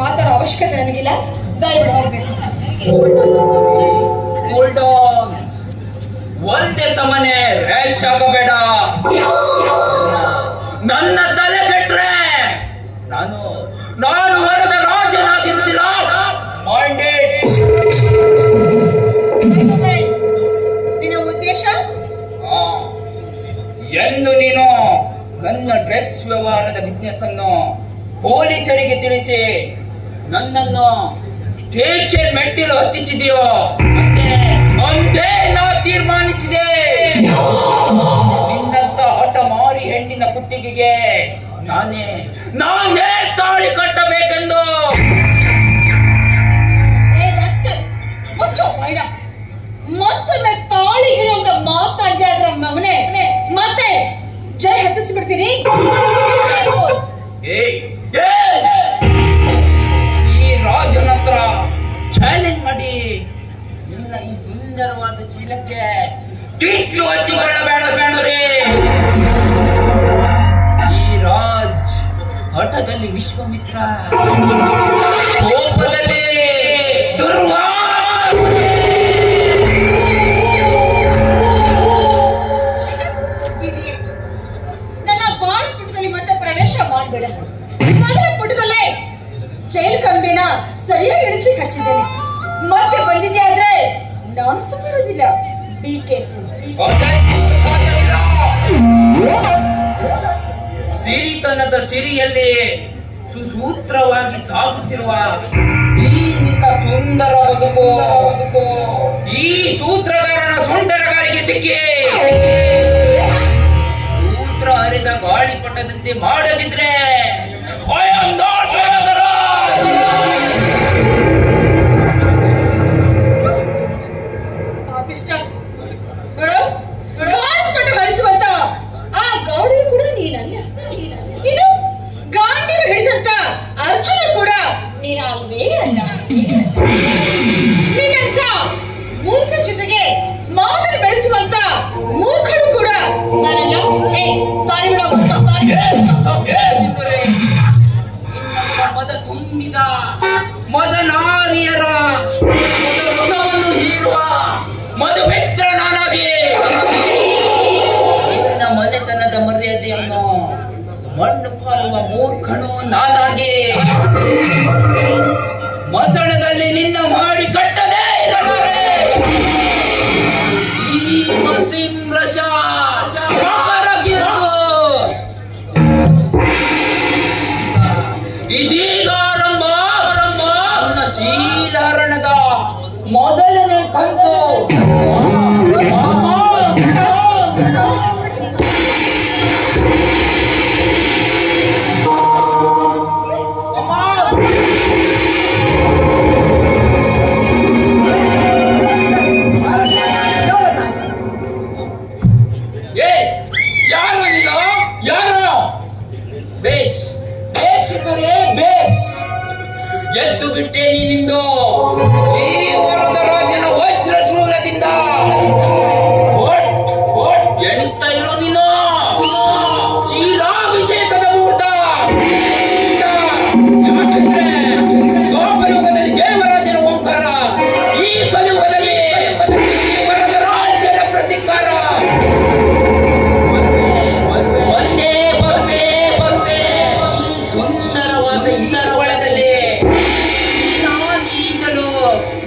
ಮಾತಾಡೋ ಅವಶ್ಯಕತೆ ನನಗಿಲ್ಲ. ದಯವಿಟ್ಟು ಹೋಗ್ಬೇಕು. ಒಂದೇ ಸಮನೆ ರ್ಯಾಶ್ ಆಗಬೇಡ. ನನ್ನ ತಲೆ ಕೆಟ್ರೆ ನಾನು ವರದ ರಾಜನಾಗಿರುವುದಿಲ್ಲ. ನಿನ್ನ ಉದ್ದೇಶ ಎಂದು ನೀನು ನನ್ನ ಡ್ರಗ್ಸ್ ವ್ಯವಹಾರದ ಬಿಸ್ನೆಸ್ ಅನ್ನು ಪೊಲೀಸರಿಗೆ ತಿಳಿಸಿ ನನ್ನನ್ನು ಸ್ಟೇಷನ್ ಮೆಟ್ಟಿಲು ಹತ್ತಿಸಿದೆಯೋ ಅಂದೇ ನಾ ತೀರ್ಮಾನಿಸಿದೆ. ನಿನ್ನಂತ ಹಠ ಮಾರಿ ಹೆಣ್ಣಿನ ಕುತ್ತಿಗೆಗೆ ನಾನೇ ತಾಳಿ ಕಟ್ಟಬೇಕೆಂದು. ಮತ್ತೊಮ್ಮೆ ತಾಳಿಗೆ ಅಂತ ಮಾತಾಡಿದೆ ಅದರ ಮಗನೇ, ಮತ್ತೆ ಜೈ ಹತ್ತಿಸ್ಬಿಡ್ತೀನಿ. ಈ ರಾಜನ ಹತ್ರ ಚಾಲೆಂಜ್ ಮಾಡಿ ನಿನ್ನ ಈ ಸುಂದರವಾದ ಶೀಲಕ್ಕೆ ಕಿಚ್ಚು ಹಚ್ಚಿಕೊಳ್ಳಬೇಡ ಸಣ್ಣರೇ. ಈ ರಾಜ್ ಹಠದಲ್ಲಿ ವಿಶ್ವಾಮಿತ್ರ, ಕೋಪದಲ್ಲಿ ದುರ್ವಾಸ. ನನ್ನ ಬಾಳ ಪುಟದಲ್ಲಿ ಮತ್ತೆ ಪ್ರವೇಶ ಮಾಡಬೇಡ. ಮೊದಲ ಪುಟದಲ್ಲೇ ಜೈಲು ಕಂಬಿನ ಸರಿಯಾಗಿ ಇಳಿಸ್ಲಿಕ್ಕೆ ಹಚ್ಚಿದ್ದೇನೆ. ಮತ್ತೆ ಬಂದಿದ್ದೆ ಆದ್ರೆ ನಾನು ಸುಮ್ಮನಿರೋದಿಲ್ಲ. Be careful. ಸಿರಿತನದ ಸಿರಿಯಲ್ಲಿ ಸುಸೂತ್ರವಾಗಿ ಸಾಗುತ್ತಿರುವ ಈ ನಿನ್ನ ಸುಂದರ ಬದುಕು ಈ ಸೂತ್ರಧಾರನ ಸುಂದರ ಗಾಳಿಗೆ ಸಿಕ್ಕಿ ಸೂತ್ರ ಹರಿದ ಗಾಳಿಪಟದಂತೆ ಮಾಡದಿದ್ರೆ I am not ಗಾಳಿಪಟ ಹರಿಸುವಂತ ಆ ಗೌಡಿ ಕೂಡ ನೀನಲ್ಲ. ಇನ್ನು ಗಾಂಧೀರು ಹಿಡಿದಂತ ಅರ್ಜುನ ಕೂಡ ನೀನಲ್ವೇ ಅಲ್ಲ. ನೀನಂತ ಮೂರ್ಖ ಜೊತೆಗೆ ಮಾದರಿ ಬೆಳೆಸುವಂತ ಮೂರ್ಖರು ಕೂಡ ನಾನಲ್ಲ. ಮದ ತುಂಬಿದ ಮದನಾರಿಯರ ರಸವನ್ನು ಹೀರುವ ಮಧುಮಿತ್ರ ನಾನಾಗಿ ನಿನ್ನ ಮನೆತನದ ಮರ್ಯಾದೆಯನ್ನು ಮಣ್ಣು ಪಾಲುವ ಮೂರ್ಖನು ನಾನಾಗಿ ಮಸಣದಲ್ಲಿ ನಿನ್ನ ಮಾಡಿ ಕಟ್ಟದೇ ಇರಲಾರೆ. ಈ ಮತಿಮ್ರಶ ಇದೀಗ ಆರಂಭ ನನ್ನ ಶೀಲಹರಣದ ಮೊದಲನೇ ಕಂತು. ಯಾರು ಬೇಸ್ ಎದ್ದು ಬಿಟ್ಟೆ ನೀನಿಂದು ಈ ವರದ ರಾಜನ ವಜ್ರ ಶೂಲದಿಂದ ಎಣಿಸ್ತಾ ಇರೋ ನೀನು ಚೀಲಾಭಿಷೇಕದ ಮುಹೂರ್ತ. ಯಾಕೆಂದ್ರೆ ಗೋಪಯುಗದಲ್ಲಿ ದೇವರಾಜನ ಓಂಕಾರ, ಈ ಕಲಿಯುಗದಲ್ಲಿ ವರದ ರಾಜ್ಯದ ಪ್ರತಿಕಾರ. ಸುಂದರವಾದ ಇತರ ಒಳದಲ್ಲಿ ನಾನೀಗಲೂ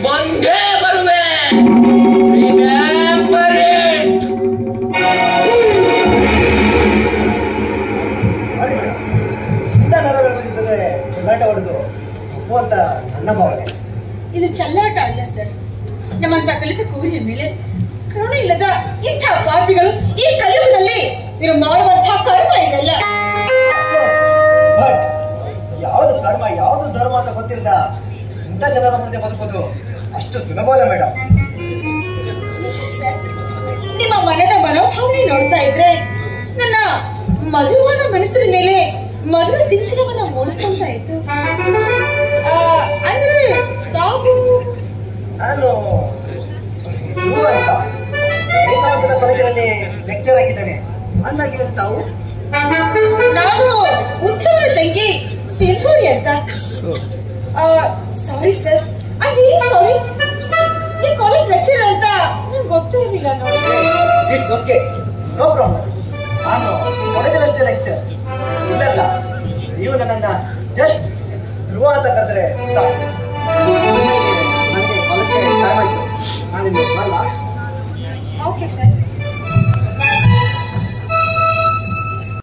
ಬಂದೇ ಬರುವೆ. ಚಲ್ಲಾಟ ಹೊಡೆದು ತಪ್ಪು ಅಂತ ನನ್ನ ಭಾವನೆ. ಇದು ಚಲ್ಲಾಟ ಅಲ್ಲ ಸರ್. ನಮ್ಮಂತ ಕಲಿತ ಕೂಲಿಯ ಮೇಲೆ ಕರುಣೆ ಇಲ್ಲದ ಇಂಥ ಪಾಪಿಗಳು ಈ ಕಲಿಯುಗದಲ್ಲಿ ಇವರು ಮಾಡುವಂತಹ ಕರ್ಮ ಇದಲ್ಲ. ಯಾವುದು ಕರ್ಮ ಯಾವುದು ಧರ್ಮ ಅಂತ ಗೊತ್ತಿಲ್ಲ ಇಂಥ ಜನರ ಮುಂದೆ ಬದುಕೋದು ಅಷ್ಟು ಸುಲಭವಲ್ಲ ಮೇಡಮ್. ನಿಮ್ಮ ಮನದ ಮನೋಭಾವನೆ ನೋಡ್ತಾ ಇದ್ರೆ ನನ್ನ ಮಧುವಾದ ಮನಸ್ಸಿನ ಮೇಲೆ ಮಧುರ ಸಿಂಚನವನ್ನ ಮೂಡಿಸ್ಕೊಂತ ಇತ್ತು. ಅಂದ್ರೆ ನಾನು ಕಾಲೇಜಿನಲ್ಲಿ ಲೆಕ್ಚರ್ ಆಗಿದ್ದೇನೆ ಅಂದಾಗಿ ತಾವು. ನಾನು ಉತ್ಸವ ತಂಗಿ ಸಿಂಧೂರಿ ಅಂತ. Sorry sir, I very sorry. ಈ ಕಾಲೇಜ್ ಲೆಕ್ಚರ್ ಅಂತ ನಂಗೆ ಗೊತ್ತೇ ಇರಲಿಲ್ಲ ನೋಡಿ. It's okay, no problem. ನಾನು ಕಾಲೇಜಲ್ಲಷ್ಟೇ ಲೆಕ್ಚರ್ ಇಲ್ಲಲ್ಲ. ನೀವು ನನ್ನನ್ನ ಜಸ್ಟ್ ಧ್ರುವ ಅಂತ ಕರೆದ್ರೆ ಸಾಕು.